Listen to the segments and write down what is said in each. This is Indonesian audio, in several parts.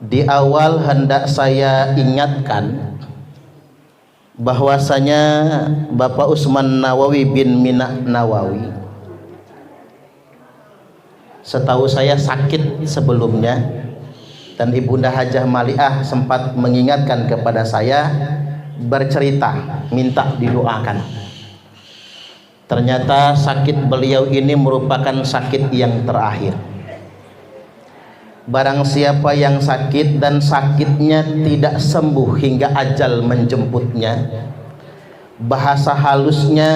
Di awal hendak saya ingatkan bahwasanya Bapak Utsman Nawawi bin Minah Nawawi, setahu saya sakit sebelumnya, dan Ibunda Hajah Maliah sempat mengingatkan kepada saya, bercerita minta didoakan. Ternyata sakit beliau ini merupakan sakit yang terakhir. Barang siapa yang sakit dan sakitnya tidak sembuh hingga ajal menjemputnya, bahasa halusnya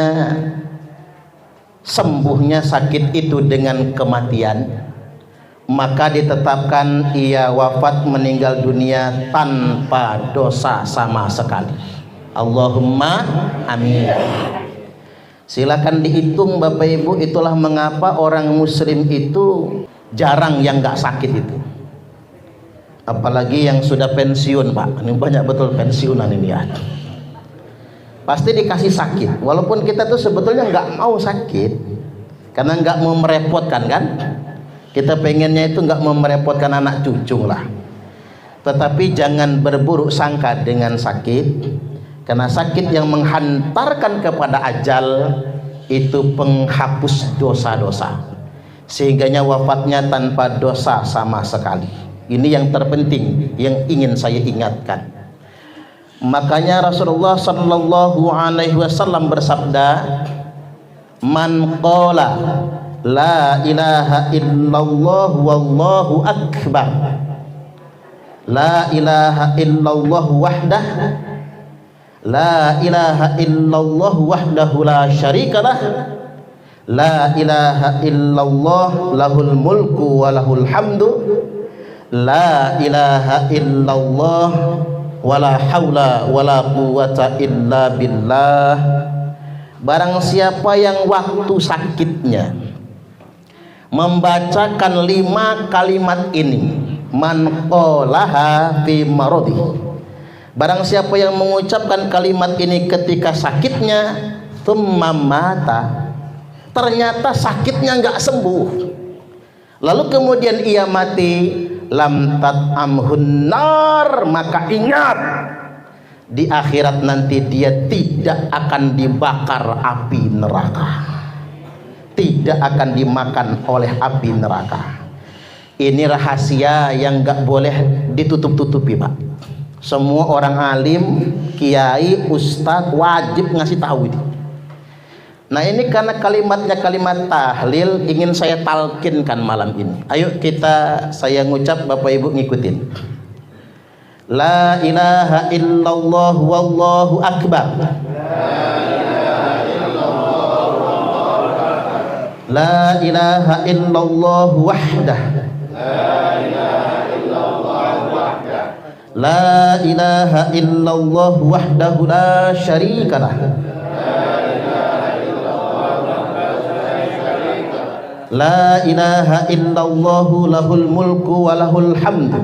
sembuhnya sakit itu dengan kematian, maka ditetapkan ia wafat meninggal dunia tanpa dosa sama sekali. Allahumma amin. Silakan dihitung Bapak Ibu, itulah mengapa orang muslim itu jarang yang nggak sakit itu. Apalagi yang sudah pensiun, Pak. Ini banyak betul pensiunan ini ya. Pasti dikasih sakit. Walaupun kita tuh sebetulnya nggak mau sakit, karena nggak mau merepotkan kan. Kita pengennya itu nggak mau merepotkan anak cucu lah. Tetapi jangan berburuk sangka dengan sakit, karena sakit yang menghantarkan kepada ajal itu penghapus dosa-dosa, sehingganya wafatnya tanpa dosa sama sekali. Ini yang terpenting yang ingin saya ingatkan. Makanya Rasulullah sallallahu alaihi wasallam bersabda, man qala la ilaha illallah wallahu akbar, la ilaha illallah wahdah, la ilaha illallah wahdahu la syarikalah, la ilaha illallah lahul mulku wa lahul hamdu, la ilaha illallah wala haula wala quwwata illa billah. Barang siapa yang waktu sakitnya membacakan 5 kalimat ini, man qalaha fi maradi, barang siapa yang mengucapkan kalimat ini ketika sakitnya, thumma mata, ternyata sakitnya enggak sembuh, lalu kemudian ia mati, lam tat'amhun nar, maka ingat di akhirat nanti dia tidak akan dibakar api neraka, tidak akan dimakan oleh api neraka. Ini rahasia yang enggak boleh ditutup-tutupi, Pak. Semua orang alim, kiai, ustadz wajib ngasih tahu ini. Nah, ini karena kalimatnya kalimat tahlil, ingin saya talkinkan malam ini. Ayo saya ngucap, Bapak Ibu ngikutin. La ilaha illallah wallahu akbar. La ilaha illallah wahdah. La ilaha illallah wahdahu la syarikalah. La ilaha illallah lahul mulku wa lahul hamdu.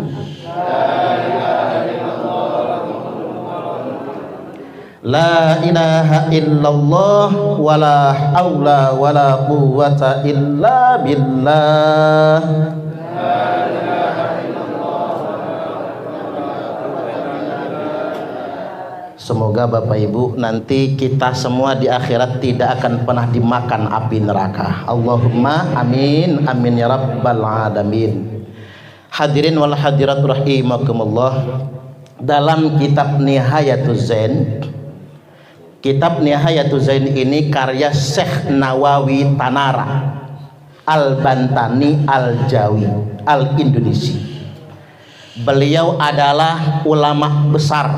La ilaha illallah wa la haula wa la quwwata illa billah. Semoga Bapak Ibu nanti kita semua di akhirat tidak akan pernah dimakan api neraka. Allahumma amin, amin ya rabbal alamin. Hadirin wal hadirat rahimakumullah. Dalam kitab Nihayatuz Zain, kitab Nihayatuz Zain ini karya Syekh Nawawi Tanara Al-Bantani Al-Jawi Al-Indonesia. Beliau adalah ulama besar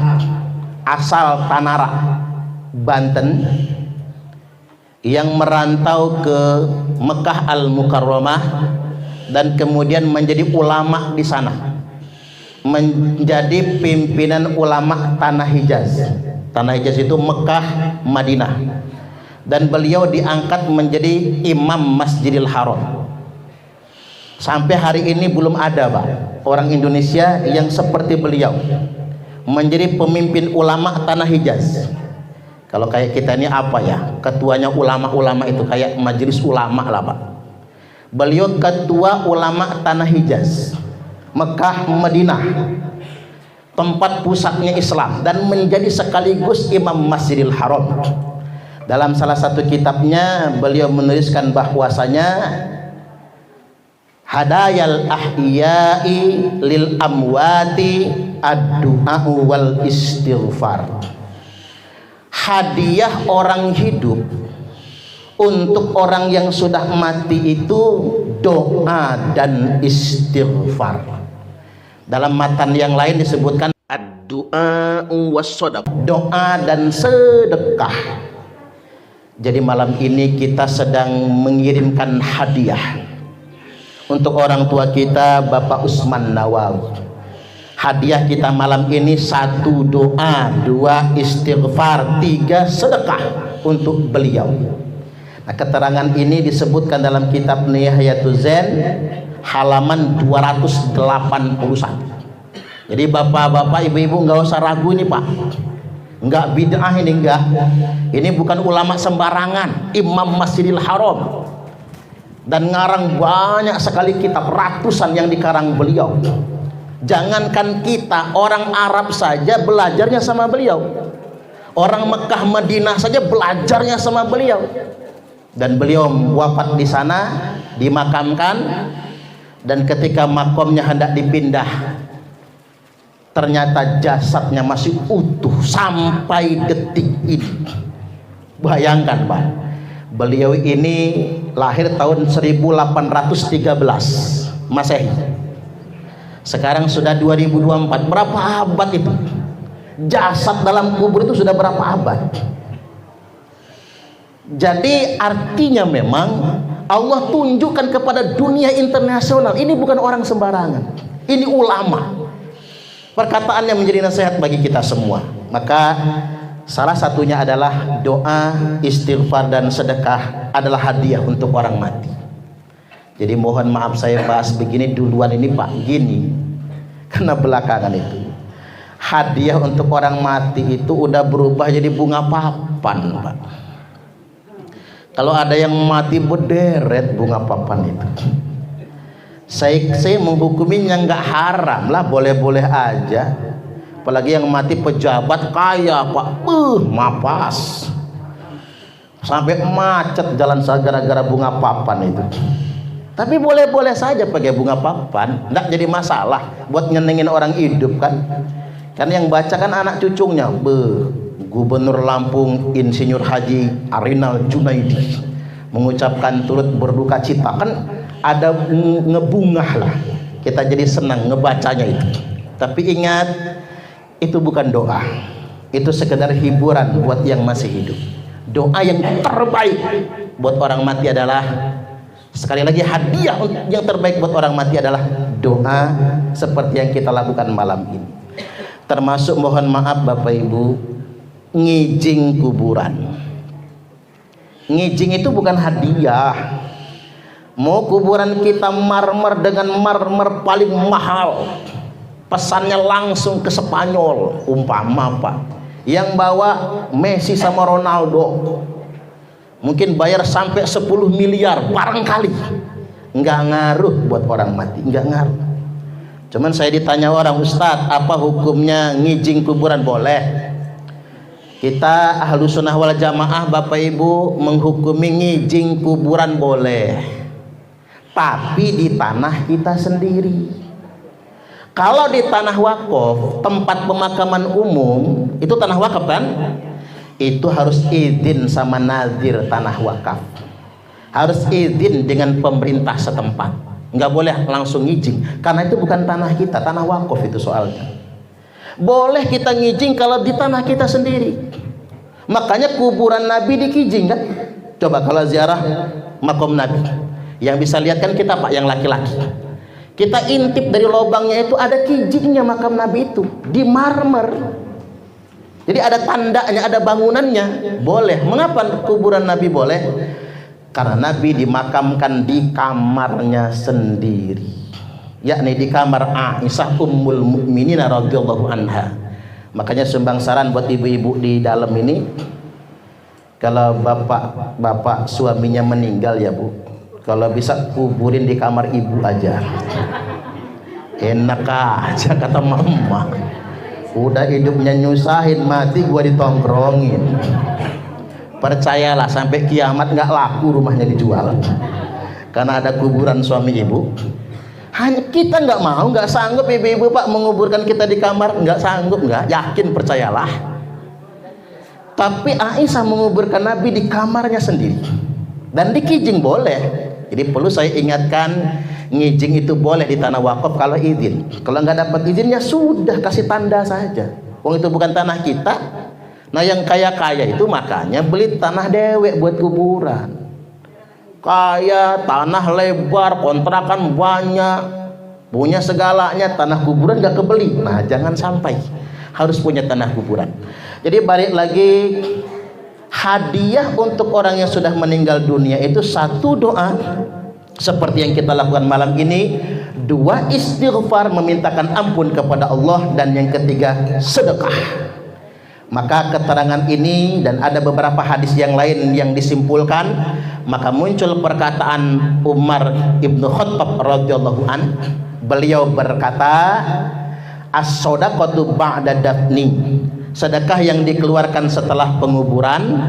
asal Tanara, Banten, yang merantau ke Mekah Al-Mukarramah dan kemudian menjadi ulama di sana, menjadi pimpinan ulama Tanah Hijaz. Tanah Hijaz itu Mekah, Madinah, dan beliau diangkat menjadi imam Masjidil Haram. Sampai hari ini belum ada, Pak, orang Indonesia yang seperti beliau menjadi pemimpin ulama Tanah Hijaz. Kalau kayak kita ini apa ya, ketuanya ulama-ulama itu kayak majelis ulama lah, Pak. Beliau ketua ulama Tanah Hijaz, Mekah, Madinah, tempat pusatnya Islam dan menjadi sekaligus imam Masjidil Haram. Dalam salah satu kitabnya beliau menuliskan bahwasanya hadayal ahya'i lil amwati ad-du'a wal istighfar. Hadiah orang hidup untuk orang yang sudah mati itu doa dan istighfar. Dalam matan yang lain disebutkan ad-du'a was-shadaqah, doa dan sedekah. Jadi malam ini kita sedang mengirimkan hadiah untuk orang tua kita Bapak Usman Nawawi. Hadiah kita malam ini 1 doa, 2 istighfar, 3 sedekah untuk beliau. Nah, keterangan ini disebutkan dalam kitab Nihayatul Zen halaman 281. Jadi bapak-bapak, ibu-ibu nggak usah ragu ini Pak, nggak bid'ah ini, enggak. Ini bukan ulama sembarangan, Imam Masjidil Haram, dan ngarang banyak sekali kitab, ratusan yang dikarang beliau. Jangankan kita, orang Arab saja belajarnya sama beliau, orang Mekah Madinah saja belajarnya sama beliau. Dan beliau wafat di sana, dimakamkan, dan ketika makamnya hendak dipindah, ternyata jasadnya masih utuh sampai detik ini. Bayangkan Pak, beliau ini lahir tahun 1813 Masehi. Sekarang sudah 2024, berapa abad itu? Jasad dalam kubur itu sudah berapa abad? Jadi artinya memang Allah tunjukkan kepada dunia internasional, ini bukan orang sembarangan, ini ulama. Perkataannya menjadi nasihat bagi kita semua. Maka salah satunya adalah doa, istighfar dan sedekah adalah hadiah untuk orang mati. Jadi mohon maaf saya bahas begini duluan ini Pak, gini, karena belakangan itu hadiah untuk orang mati itu udah berubah jadi bunga papan Pak. Kalau ada yang mati berderet bunga papan itu, saya menghukuminya nggak haram lah, boleh-boleh aja. Apalagi yang mati pejabat kaya Pak, mapas sampai macet jalan gara-gara bunga papan itu. Tapi boleh-boleh saja pakai bunga papan, nggak jadi masalah buat nyenengin orang hidup kan. Karena yang baca kan anak cucunya, Gubernur Lampung Insinyur Haji Arinal Junaidi mengucapkan turut berduka cita, kan ada ngebungah lah, kita jadi senang ngebacanya itu. Tapi ingat, itu bukan doa, itu sekedar hiburan buat yang masih hidup. Doa yang terbaik buat orang mati adalah, sekali lagi, hadiah yang terbaik buat orang mati adalah doa seperti yang kita lakukan malam ini. Termasuk mohon maaf Bapak Ibu, ngijing kuburan. Ngijing itu bukan hadiah. Mau kuburan kita marmer dengan marmer paling mahal, pesannya langsung ke Spanyol umpama Pak, yang bawa Messi sama Ronaldo, mungkin bayar sampai 10 miliar barangkali, nggak ngaruh buat orang mati, nggak ngaruh. Cuman saya ditanya orang, Ustadz, apa hukumnya ngijing kuburan? Boleh. Kita Ahlus Sunnah wal Jamaah Bapak Ibu menghukumi ngijing kuburan boleh, tapi di tanah kita sendiri. Kalau di tanah wakaf, tempat pemakaman umum, itu tanah wakaf kan? Itu harus izin sama nazir tanah wakaf, harus izin dengan pemerintah setempat, nggak boleh langsung ngijing, karena itu bukan tanah kita, tanah wakaf itu soalnya. Boleh kita ngijing kalau di tanah kita sendiri. Makanya kuburan Nabi dikijing kan? Coba kalau ziarah makam Nabi, yang bisa lihat kan kita Pak, yang laki-laki, kita intip dari lubangnya itu ada kijingnya makam Nabi itu di marmer. Jadi ada tandanya, ada bangunannya. Boleh. Mengapa kuburan Nabi boleh? Karena Nabi dimakamkan di kamarnya sendiri, yakni di kamar Aisyah Ummul Mukminin radhiyallahu anha. Makanya sumbang saran buat ibu-ibu di dalam ini, kalau bapak suaminya meninggal ya Bu, kalau bisa kuburin di kamar ibu aja. Enak aja kata mama. Udah hidupnya nyusahin, mati gua ditongkrongin. Percayalah sampai kiamat nggak laku rumahnya dijual. Karena ada kuburan suami ibu. Hanya kita nggak mau, nggak sanggup ibu-ibu Pak menguburkan kita di kamar, nggak sanggup, nggak yakin, percayalah. Tapi Aisyah menguburkan Nabi di kamarnya sendiri dan di kijing boleh. Jadi perlu saya ingatkan, ngijing itu boleh di tanah wakaf kalau izin. Kalau nggak dapat izinnya sudah kasih tanda saja. Wong itu bukan tanah kita. Nah yang kaya-kaya itu makanya beli tanah dewek buat kuburan. Kaya, tanah lebar, kontrakan banyak, punya segalanya, tanah kuburan gak kebeli. Nah jangan sampai, harus punya tanah kuburan. Jadi balik lagi, hadiah untuk orang yang sudah meninggal dunia itu satu doa seperti yang kita lakukan malam ini, dua istighfar memintakan ampun kepada Allah, dan yang ketiga sedekah. Maka keterangan ini dan ada beberapa hadis yang lain yang disimpulkan, maka muncul perkataan Umar ibnu Khattab radhiyallahu an. Beliau berkata, as-shadaqatu ba'da dafni, sedekah yang dikeluarkan setelah penguburan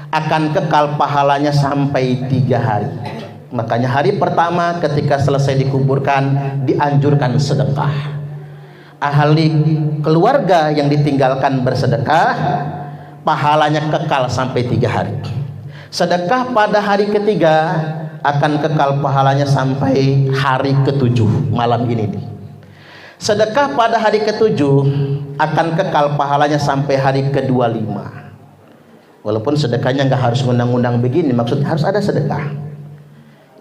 akan kekal pahalanya sampai 3 hari. Makanya hari pertama ketika selesai dikuburkan dianjurkan sedekah. Ahli keluarga yang ditinggalkan bersedekah pahalanya kekal sampai 3 hari. Sedekah pada hari ketiga akan kekal pahalanya sampai hari ke-7 malam ini. Sedekah pada hari ke-7 akan kekal pahalanya sampai hari ke-25. Walaupun sedekahnya nggak harus undang-undang begini, maksudnya harus ada sedekah.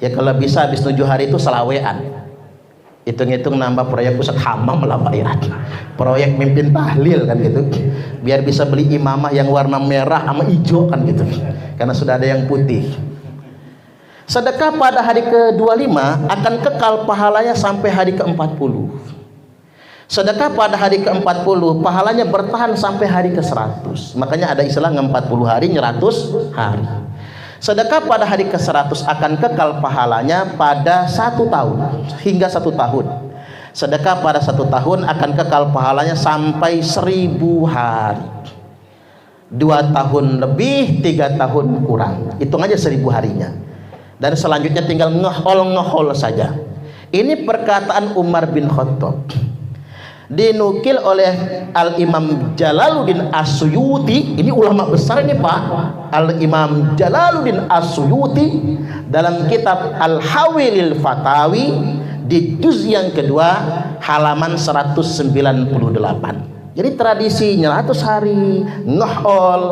Ya kalau bisa habis 7 hari itu selawean. Hitung-hitung nambah proyek pusat hamam lah Pak ya. Proyek mimpin tahlil kan gitu. Biar bisa beli imamah yang warna merah sama hijau kan gitu. Karena sudah ada yang putih. Sedekah pada hari ke-25 akan kekal pahalanya sampai hari ke-40. Sedekah pada hari ke-40 pahalanya bertahan sampai hari ke-100. Makanya ada istilah 40 hari 100 hari. Sedekah pada hari ke-100 akan kekal pahalanya pada 1 tahun hingga 1 tahun. Sedekah pada 1 tahun akan kekal pahalanya sampai 1000 hari. 2 tahun lebih, 3 tahun kurang. Hitung aja 1000 harinya. Dan selanjutnya tinggal ngehol saja. Ini perkataan Umar bin Khattab. Dinukil oleh Al-Imam Jalaluddin As-Suyuti. Ini ulama besar ini Pak. Al-Imam Jalaluddin As-Suyuti dalam kitab Al-Hawilil Fatawi di juz yang kedua halaman 198. Jadi tradisi 100 hari ngehol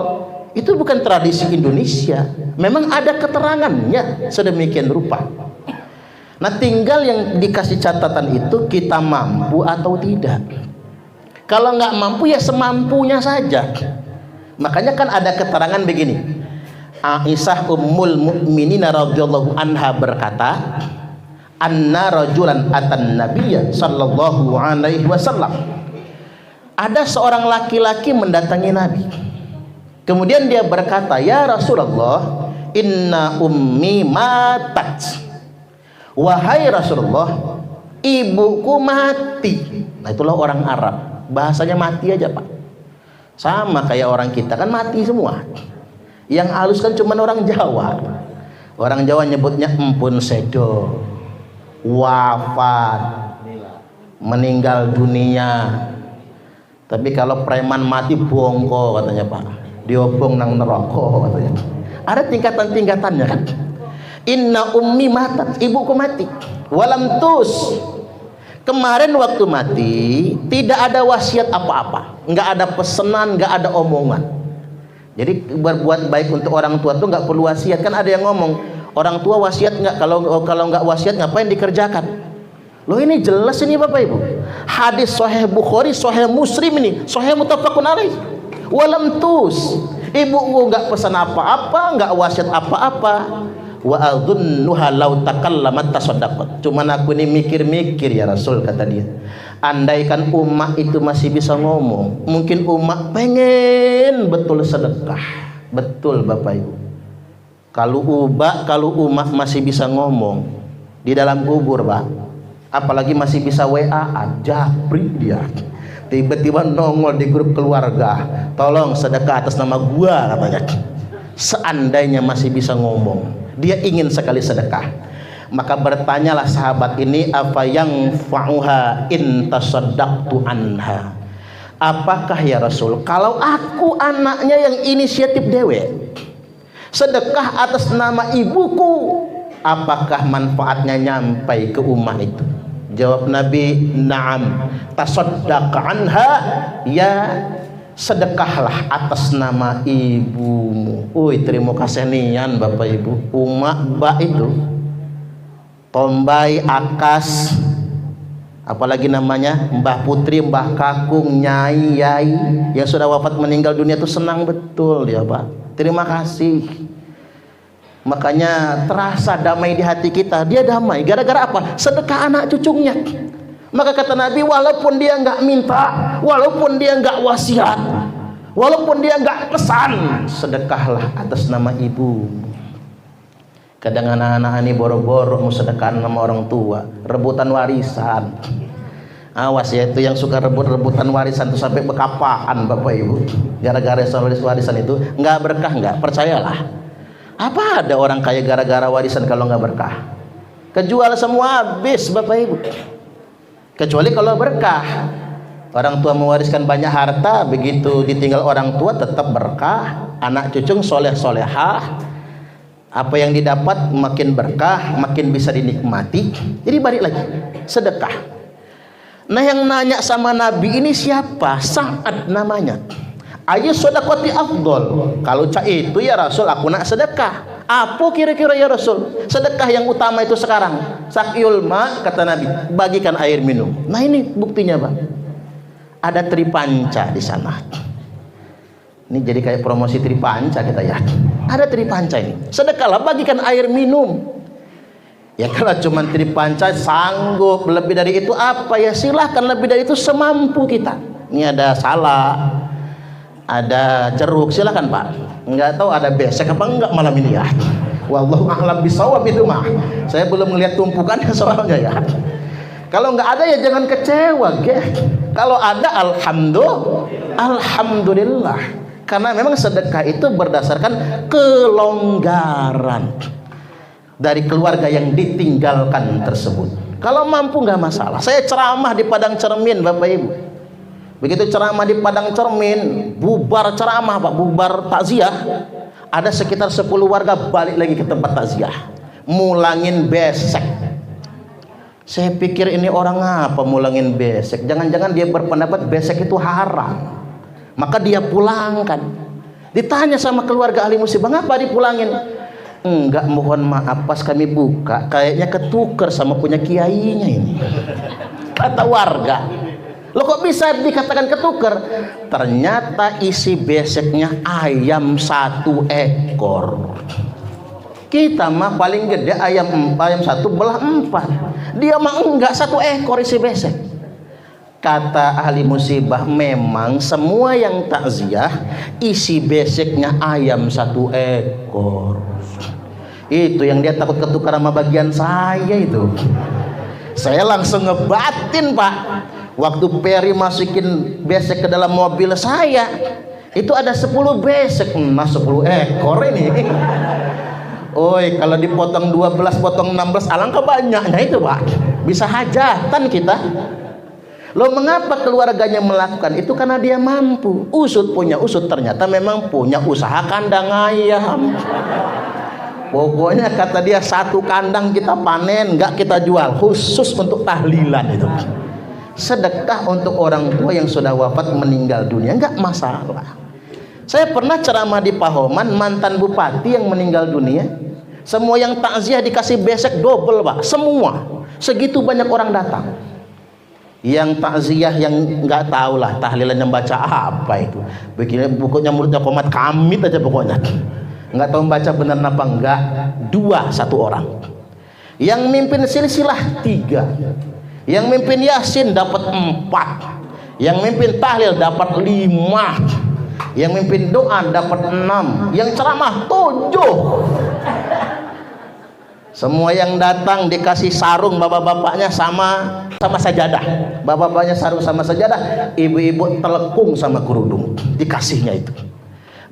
itu bukan tradisi Indonesia. Memang ada keterangannya sedemikian rupa. Nah tinggal yang dikasih catatan itu kita mampu atau tidak. Kalau nggak mampu ya semampunya saja. Makanya kan ada keterangan begini. Aisyah ummul mukminin radhiyallahu anha berkata, anna rajulan atan nabiyya sallallahu alaihi wasallam. Ada seorang laki-laki mendatangi Nabi. Kemudian dia berkata, ya Rasulullah, inna ummi matat. Wahai Rasulullah, ibuku mati. Nah itulah orang Arab, bahasanya mati aja Pak. Sama kayak orang kita kan mati semua. Yang halus kan cuma orang Jawa. Orang Jawa nyebutnya empun sedo, wafat, meninggal dunia. Tapi kalau preman mati bongko katanya Pak, diobong nang neraka katanya. Ada tingkatan-tingkatannya kan. Inna ummi matat, ibuku mati. Walam tus, kemarin waktu mati tidak ada wasiat apa-apa, nggak ada pesanan, nggak ada omongan. Jadi berbuat baik untuk orang tua tuh nggak perlu wasiat. Kan ada yang ngomong orang tua wasiat nggak, kalau nggak wasiat ngapain dikerjakan? Loh ini jelas ini Bapak Ibu. Hadis Sahih Bukhari, Sahih Muslim ini, Sahih muttafaqun alaih. Walam tus, ibuku nggak pesan apa-apa, nggak wasiat apa-apa. Wa adhunnuha law takallamat tasaddaqat. Cuman aku ini mikir-mikir ya Rasul, kata dia. Andaikan umat itu masih bisa ngomong, mungkin umat pengen betul sedekah. Betul Bapak Ibu. Kalau umat masih bisa ngomong di dalam kubur Pak, apalagi masih bisa WA-an, japri dia. Tiba-tiba nongol di grup keluarga, tolong sedekah atas nama gua katanya. Seandainya masih bisa ngomong, dia ingin sekali sedekah. Maka bertanyalah sahabat ini, apa yang fa'uha in tasaddaqtu anha. Apakah ya Rasul, kalau aku anaknya yang inisiatif dewe sedekah atas nama ibuku, apakah manfaatnya nyampai ke ummah itu? Jawab Nabi, na'am, tasaddaq anha, ya sedekahlah atas nama ibumu. Terima kasih nian Bapak Ibu. Umak mbak itu Tombai, Akas, apalagi namanya Mbah Putri, Mbah Kakung, Nyai, Yai yang sudah wafat meninggal dunia itu senang betul ya Pak. Terima kasih. Makanya terasa damai di hati kita. Dia damai gara-gara apa? Sedekah anak cucunya. Maka kata Nabi, walaupun dia nggak minta, walaupun dia nggak wasiat, walaupun dia nggak pesan, sedekahlah atas nama ibu. Kadang anak-anak ini boro-boro mau sedekah nama orang tua, rebutan warisan. Awas ya, itu yang suka rebut-rebutan warisan itu sampai bekapaan Bapak Ibu. Gara-gara warisan itu nggak berkah, nggak, percayalah. Apa ada orang kaya gara-gara warisan kalau nggak berkah? Kejual semua habis Bapak Ibu. Kecuali kalau berkah. Orang tua mewariskan banyak harta, begitu ditinggal orang tua tetap berkah. Anak cucu soleh-solehah. Apa yang didapat makin berkah, makin bisa dinikmati. Jadi balik lagi, sedekah. Nah yang nanya sama Nabi ini siapa? Sa'ad namanya. Ayo sedekati afdol. Kalau cak itu ya Rasul, aku nak sedekah. Apa kira-kira ya Rasul? Sedekah yang utama itu sekarang. Sakyul ma, kata Nabi, bagikan air minum. Nah ini buktinya Pak. Ada tripanca di sana. Ini jadi kayak promosi tripanca kita ya. Ada tripanca ini. Sedekahlah, bagikan air minum. Ya kalau cuma tripanca sanggup, lebih dari itu apa ya? Silahkan lebih dari itu semampu kita. Ini ada salak, ada jeruk, silakan Pak. Enggak tahu ada besek apa enggak malam ini ya. Wallahu a'lam bishawab itu mah. Saya belum melihat tumpukannya soalnya ya. Kalau enggak ada ya jangan kecewa, ge. Kalau ada alhamdulillah. Karena memang sedekah itu berdasarkan kelonggaran dari keluarga yang ditinggalkan tersebut. Kalau mampu enggak masalah. Saya ceramah di padang cermin Bapak Ibu. Begitu ceramah di padang cermin, bubar ceramah Pak, bubar takziah, ada sekitar 10 warga balik lagi ke tempat takziah, mulangin besek. Saya pikir ini orang apa mulangin besek? Jangan-jangan dia berpendapat besek itu haram. Maka dia pulangkan. Ditanya sama keluarga ahli musibah, ngapa dipulangin? Enggak, mohon maaf, pas kami buka kayaknya ketuker sama punya kiainya ini. Kata warga. Loh kok bisa dikatakan ketuker? Ternyata isi beseknya ayam 1 ekor. Kita mah paling gede ayam 1 belah 4. Dia mah enggak 1 ekor isi besek. Kata ahli musibah, memang semua yang takziah isi beseknya ayam 1 ekor. Itu yang dia takut ketukar sama bagian saya itu. Saya langsung ngebatin Pak. Waktu Peri masukin besek ke dalam mobil saya, itu ada 10 besek, 10 ekor ini. Oi, kalau dipotong 12, potong 16, alangkah banyaknya itu Pak. Bisa hajatan kita. Loh mengapa keluarganya melakukan itu? Karena dia mampu. Usut punya usut, ternyata memang punya usaha kandang ayam. Pokoknya kata dia 1 kandang kita panen, nggak kita jual, khusus untuk tahlilan itu. Sedekah untuk orang tua yang sudah wafat meninggal dunia nggak masalah. Saya pernah ceramah di Pahoman, mantan bupati yang meninggal dunia, semua yang takziah dikasih besek double Pak, semua. Segitu banyak orang datang. Yang takziah yang nggak tahu lah tahlilan yang baca apa itu, begini bukunya mulutnya komat kamit aja pokoknya, nggak tahu baca benar apa enggak. 2 1 orang. Yang mimpin silsilah 3. Yang mimpin Yasin dapat 4. Yang mimpin tahlil dapat 5. Yang mimpin doa dapat 6. Yang ceramah 7. Semua yang datang dikasih sarung bapak-bapaknya sama sajadah. Bapak-bapaknya sarung sama sajadah, ibu-ibu telekung sama kerudung, dikasihnya itu.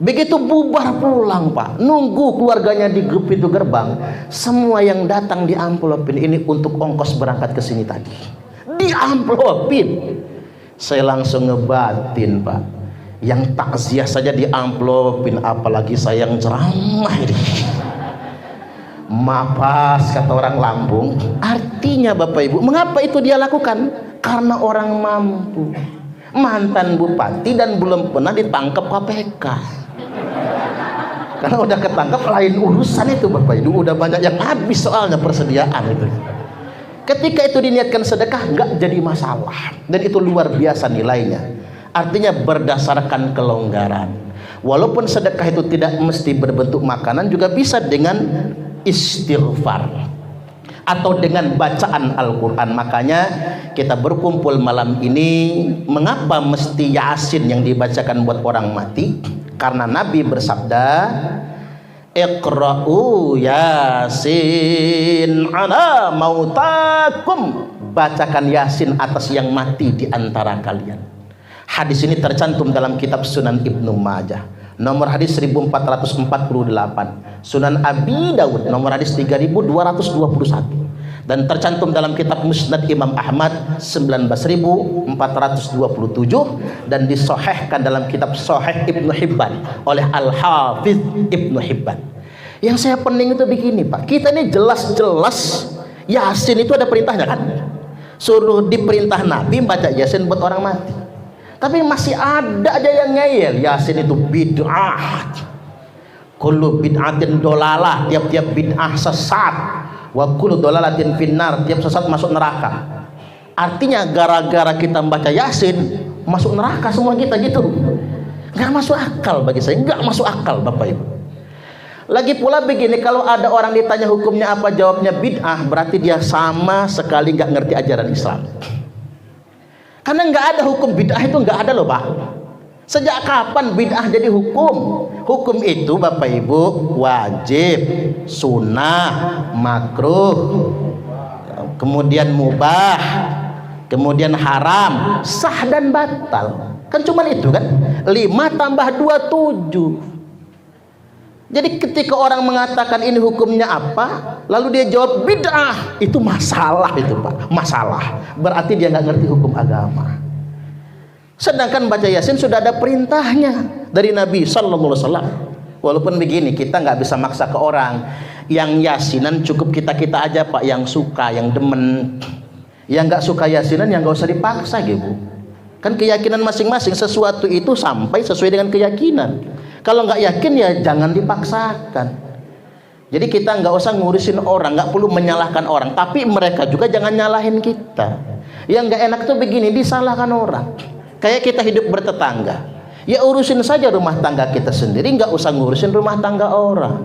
Begitu bubar pulang Pak, nunggu keluarganya di pintu gerbang, semua yang datang diamplopin, ini untuk ongkos berangkat ke sini tadi. Diamplopin. Saya langsung ngebatin Pak, yang takziah saja diamplopin, apalagi saya yang ceramah ini. Mapas kata orang Lampung. Artinya Bapak Ibu, mengapa itu dia lakukan? Karena orang mampu, mantan bupati dan belum pernah ditangkap KPK. Karena udah ketangkap lain urusan itu Bapak Ibu, udah banyak yang habis soalnya persediaan itu. Ketika itu diniatkan sedekah, nggak jadi masalah, dan itu luar biasa nilainya. Artinya berdasarkan kelonggaran. Walaupun sedekah itu tidak mesti berbentuk makanan, juga bisa dengan istighfar atau dengan bacaan Al-Quran. Makanya kita berkumpul malam ini. Mengapa mesti Yasin yang dibacakan buat orang mati? Karena Nabi bersabda, Iqra'u Yasin ala mautakum, bacakan Yasin atas yang mati di antara kalian. Hadis ini tercantum dalam kitab Sunan Ibnu Majah, nomor hadis 1448, Sunan Abi Dawud nomor hadis 3221, dan tercantum dalam kitab Musnad Imam Ahmad 19427, dan disahihkan dalam kitab Sahih Ibnu Hibban oleh Al-Hafiz Ibnu Hibban. Yang saya pening itu begini Pak, kita ini jelas-jelas Yasin itu ada perintahnya kan, suruh diperintah Nabi baca Yasin buat orang mati. Tapi masih ada aja yang ngeyel, Yasin itu bid'ah, kullu bid'atin dolalah, tiap-tiap bid'ah sesat, wa kullu dolalatin finnar, tiap sesat masuk neraka. Artinya gara-gara kita membaca Yasin masuk neraka semua kita gitu. Nggak masuk akal bagi saya, nggak masuk akal Bapak Ibu. Lagi pula begini, kalau ada orang ditanya hukumnya apa, jawabnya bid'ah, berarti dia sama sekali nggak ngerti ajaran Islam. Karena nggak ada hukum bid'ah, itu nggak ada loh Pak. Sejak kapan bid'ah jadi hukum? Hukum itu Bapak Ibu wajib, sunnah, makruh, kemudian mubah, kemudian haram, sah dan batal. Kan cuma itu kan, 5 tambah 2 7. Jadi ketika orang mengatakan ini hukumnya apa, lalu dia jawab bid'ah, itu masalah itu Pak, masalah. Berarti dia nggak ngerti hukum agama. Sedangkan baca Yasin sudah ada perintahnya dari Nabi Sallallahu Alaihi Wasallam. Walaupun begini, kita nggak bisa maksa ke orang. Yang Yasinan cukup kita aja Pak, yang suka, yang demen. Yang nggak suka Yasinan, yang nggak usah dipaksa gitu. Kan keyakinan masing-masing, sesuatu itu sampai sesuai dengan keyakinan. Kalau nggak yakin ya jangan dipaksakan. Jadi kita nggak usah ngurusin orang, nggak perlu menyalahkan orang. Tapi mereka juga jangan nyalahin kita. Yang nggak enak tuh begini, disalahkan orang. Kayak kita hidup bertetangga, ya urusin saja rumah tangga kita sendiri, nggak usah ngurusin rumah tangga orang.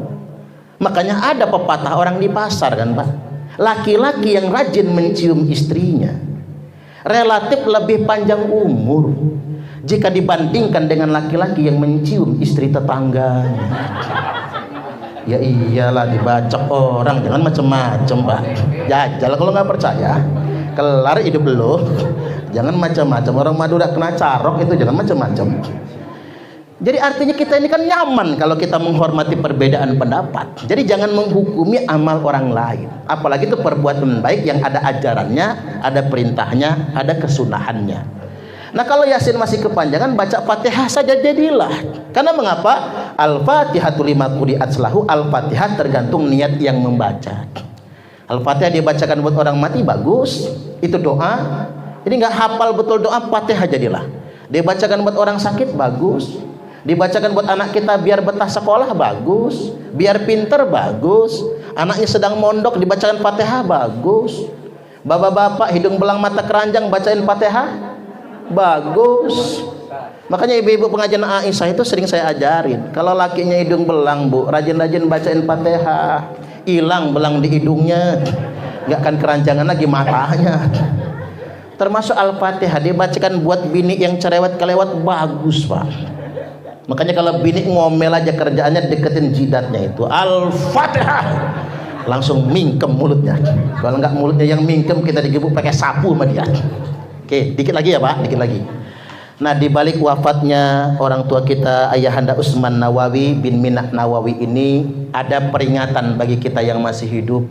Makanya ada pepatah orang di pasar kan Pak, laki-laki yang rajin mencium istrinya relatif lebih panjang umur jika dibandingkan dengan laki-laki yang mencium istri tetangganya. Ya iyalah, dibacok orang, jangan macam-macam Pak. Jajal kalau nggak percaya, kelar hidup lo. Jangan macam-macam, orang Madura kena carok itu, jangan macam-macam. Jadi artinya kita ini kan nyaman kalau kita menghormati perbedaan pendapat. Jadi jangan menghukumi amal orang lain, apalagi itu perbuatan baik yang ada ajarannya, ada perintahnya, ada kesunahannya. Nah kalau Yasin masih kepanjangan, baca Fatihah saja jadilah. Karena mengapa? Al-Fatihatu lima quri'at lahu, Al-Fatihah tergantung niat yang membaca. Al-Fatihah dibacakan buat orang mati, bagus, itu doa. Jadi nggak hafal betul doa, Fatihah jadilah. Dibacakan buat orang sakit, bagus. Dibacakan buat anak kita biar betah sekolah, bagus. Biar pinter, bagus. Anaknya sedang mondok, dibacakan Fatihah, bagus. Bapak-bapak hidung belang mata keranjang, bacain Fatihah, bagus. Makanya ibu-ibu pengajian Aisyah itu sering saya ajarin, kalau lakinya hidung belang Bu, rajin-rajin bacain Fatihah, hilang belang di hidungnya, nggak akan keranjangan lagi matanya. Termasuk Al-Fatihah dibacakan buat bini yang cerewet kelewat, bagus Pak. Makanya kalau bini ngomel aja kerjaannya deketin jidatnya itu Al-Fatihah, langsung mingkem mulutnya. Kalau nggak mulutnya yang mingkem, kita digebuk pakai sapu sama dia. Oke, dikit lagi ya Pak, dikit lagi. Nah, di balik wafatnya orang tua kita Ayahanda Utsman Nawawi bin Minah Nawawi ini, ada peringatan bagi kita yang masih hidup.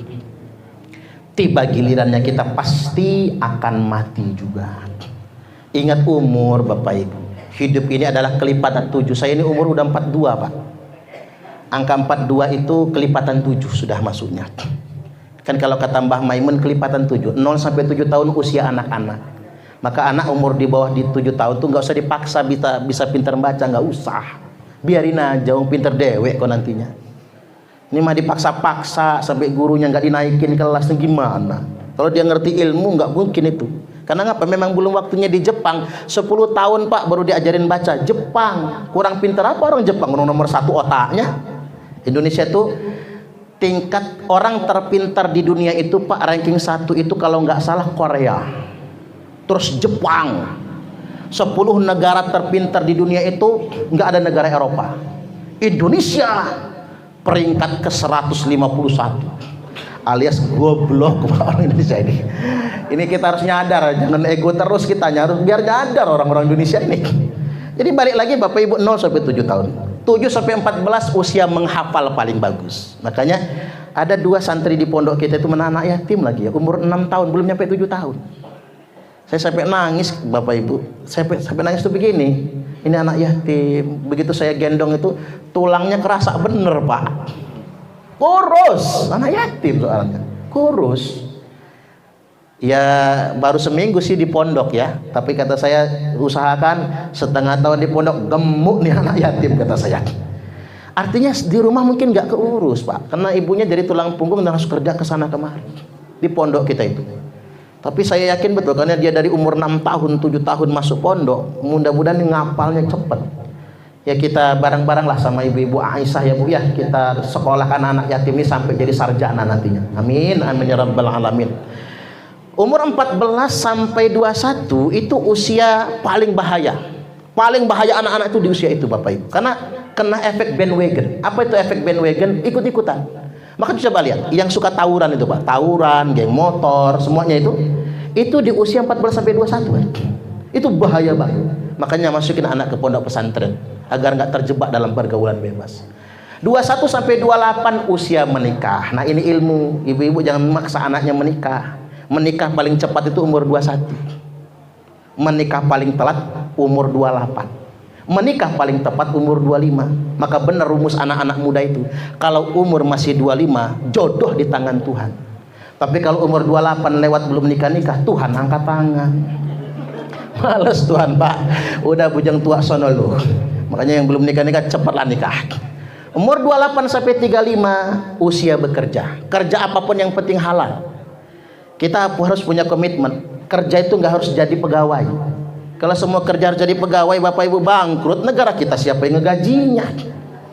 Tiba gilirannya kita pasti akan mati juga. Ingat umur Bapak Ibu. Hidup ini adalah kelipatan 7. Saya ini umur udah 42 Pak. Angka 42 itu kelipatan 7 sudah masuknya. Kan kalau kata Mbah Maimun kelipatan 7, 0 sampai 7 tahun usia anak-anak. Maka anak umur di bawah di 7 tahun tuh nggak usah dipaksa bisa pintar baca, nggak usah. Biarin aja, wong pinter dewek kok nantinya. Ini mah dipaksa-paksa sampai gurunya nggak dinaikin kelasnya gimana? Kalau dia ngerti ilmu nggak mungkin itu. Karena ngapa? Memang belum waktunya di Jepang. 10 tahun Pak baru diajarin baca. Jepang kurang pintar apa orang Jepang? Orang nomor 1 otaknya. Indonesia tuh tingkat orang terpintar di dunia itu Pak, ranking 1 itu kalau nggak salah Korea. Terus Jepang. 10 negara terpintar di dunia itu nggak ada negara Eropa. Indonesia peringkat ke 151, alias goblok orang Indonesia ini. Ini kita harus nyadar, jangan ego terus kita, harus biar nyadar orang-orang Indonesia ini. Jadi balik lagi Bapak Ibu, 0 sampai 7 tahun. 7 sampai 14 usia menghafal paling bagus. Makanya ada 2 santri di pondok kita itu anak yatim lagi ya, umur 6 tahun belum nyampe 7 tahun. Saya sampai nangis Bapak Ibu, sampai nangis tuh begini. Ini anak yatim, begitu saya gendong itu tulangnya kerasa bener Pak. Kurus, anak yatim soalnya, kurus. Ya baru seminggu sih di pondok ya, tapi kata saya usahakan setengah tahun di pondok gemuk nih anak yatim kata saya. Artinya di rumah mungkin nggak keurus Pak, karena ibunya jadi tulang punggung dan harus kerja ke sana kemari di pondok kita itu. Tapi saya yakin betul karena dia dari umur 6 tahun, 7 tahun masuk pondok, mudah-mudahan ngapalnya cepet. Ya kita bareng-bareng lah sama ibu-ibu Aisyah ya Bu ya, kita sekolahkan anak yatim ini sampai jadi sarjana nantinya. Amin, amin ya rabbal alamin. Umur 14 sampai 21 itu usia paling bahaya. Paling bahaya anak-anak itu di usia itu Bapak Ibu. Karena kena efek bandwagon. Apa itu efek bandwagon? Ikut-ikutan. Maka coba lihat, yang suka tawuran itu Pak, tawuran, geng motor, semuanya itu di usia 14 sampai 21 kan. Itu bahaya banget. Makanya masukin anak ke pondok pesantren agar nggak terjebak dalam pergaulan bebas. 21 sampai 28 usia menikah. Nah, ini ilmu. Ibu-ibu jangan memaksa anaknya menikah. Menikah paling cepat itu umur 21. Menikah paling telat umur 28. Menikah paling tepat umur 25. Maka benar rumus anak-anak muda itu, kalau umur masih 25 jodoh di tangan Tuhan. Tapi kalau umur 28 lewat belum nikah-nikah, Tuhan angkat tangan. Males Tuhan Pak, udah bujang tua sono lu. Makanya yang belum nikah-nikah cepatlah nikah. Umur 28 sampai 35 usia bekerja. Kerja apapun yang penting halal. Kita harus punya komitmen. Kerja itu nggak harus jadi pegawai. Kalau semua kerja harus jadi pegawai, Bapak Ibu bangkrut, negara kita siapa yang ngegajinya?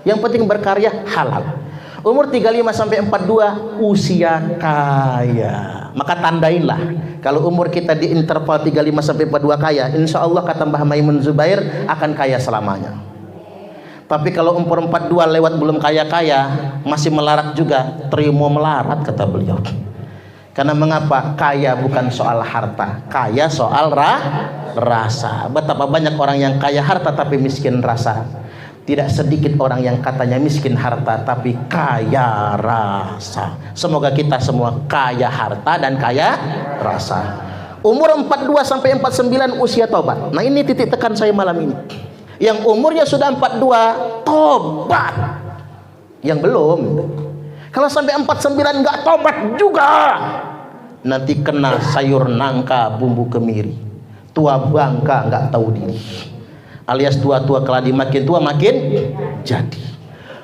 Yang penting berkarya halal. Umur 35 sampai 42 usia kaya. Maka tandainlah kalau umur kita di interval 35 sampai 42 kaya, insya Allah kata Mbah Maimun Zubair akan kaya selamanya. Tapi kalau umur 42 lewat belum kaya-kaya, masih melarat juga, terima melarat kata beliau. Karena mengapa? Kaya bukan soal harta, kaya soal rasa. Betapa banyak orang yang kaya harta tapi miskin rasa. Tidak sedikit orang yang katanya miskin harta tapi kaya rasa. Semoga kita semua kaya harta dan kaya rasa. Umur 42 sampai 49 usia tobat. Nah, ini titik tekan saya malam ini. Yang umurnya sudah 42 tobat. Yang belum, kalau sampai 49 nggak tobat juga, nanti kena sayur nangka bumbu kemiri. Tua bangka nggak tahu diri, alias tua-tua keladi makin tua makin jadi.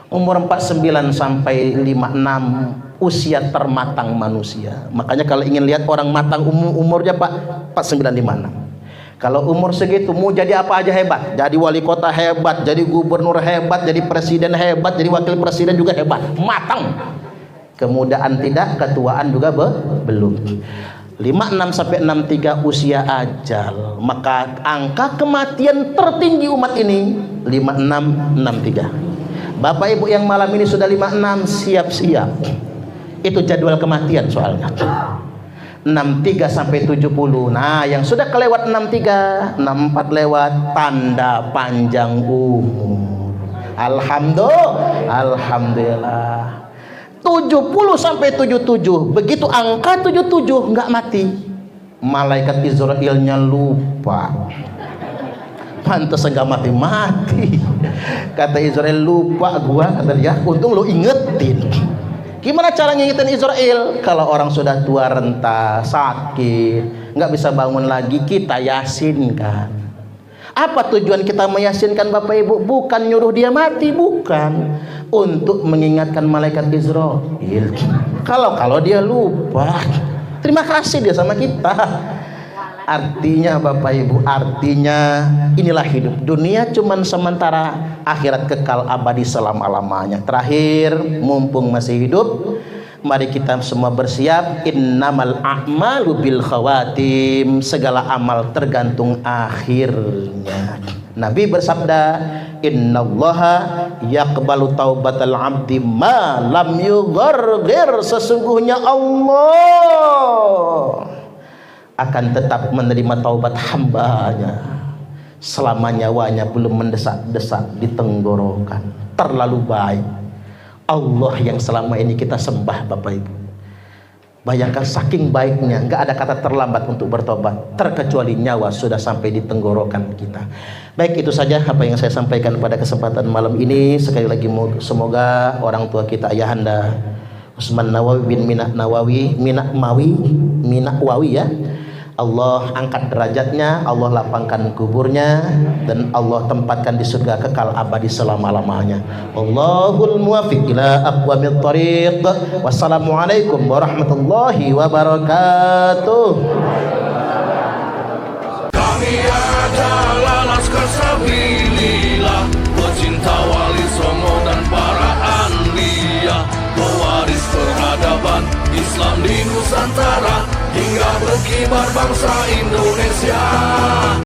Umur 49 sampai 56 usia termatang manusia. Makanya kalau ingin lihat orang matang umurnya Pak, 49 56. Kalau umur segitu mau jadi apa aja hebat. Jadi wali kota hebat, jadi gubernur hebat, jadi presiden hebat, jadi wakil presiden juga hebat. Matang. Kemudahan tidak, ketuaan juga belum. 56 sampai 63 usia ajal. Maka angka kematian tertinggi umat ini 56 63. Bapak Ibu yang malam ini sudah 56 siap-siap. Itu jadwal kematian soalnya. 63 sampai 70. Nah, yang sudah kelewat 63, 64 lewat, tanda panjang umur. Alhamdulillah. 70 sampai 77. Begitu angka 77 enggak mati, malaikat Israilnya lupa. Pantes enggak mati-mati. Kata Israel, lupa gua, kata dia. Untung lu ingetin. Gimana cara ngingetin Israel? Kalau orang sudah tua renta, sakit, nggak bisa bangun lagi, kita yasinkan. Apa tujuan kita meyasinkan Bapak Ibu? Bukan nyuruh dia mati, bukan. Untuk mengingatkan malaikat Israel. Kalau dia lupa, terima kasih dia sama kita. Artinya Bapak Ibu, artinya inilah hidup. Dunia cuman sementara, akhirat kekal abadi selama-lamanya. Terakhir, mumpung masih hidup, mari kita semua bersiap. Innamal a'malu bil khawatim. Segala amal tergantung akhirnya. Nabi bersabda, innallaha yaqbalu taubatal abdi ma lam yughargir. Sesungguhnya Allah akan tetap menerima taubat hambanya selama nyawanya belum mendesak-desak di tenggorokan. Terlalu baik Allah yang selama ini kita sembah Bapak Ibu. Bayangkan saking baiknya, nggak ada kata terlambat untuk bertobat, terkecuali nyawa sudah sampai di tenggorokan kita. Baik, itu saja apa yang saya sampaikan pada kesempatan malam ini. Sekali lagi semoga orang tua kita, ayahanda Utsman Nawawi bin Minakwawi ya, Allah angkat derajatnya, Allah lapangkan kuburnya, dan Allah tempatkan di surga kekal abadi selama-lamanya. Allahul muwaffiq ila aqwamit thariq. Wassalamualaikum warahmatullahi wabarakatuh. Kami adalah Laskar Sabilillah, pecinta Wali Songo dan para anbiya, pewaris peradaban Islam di Nusantara hingga berkibar bangsa Indonesia.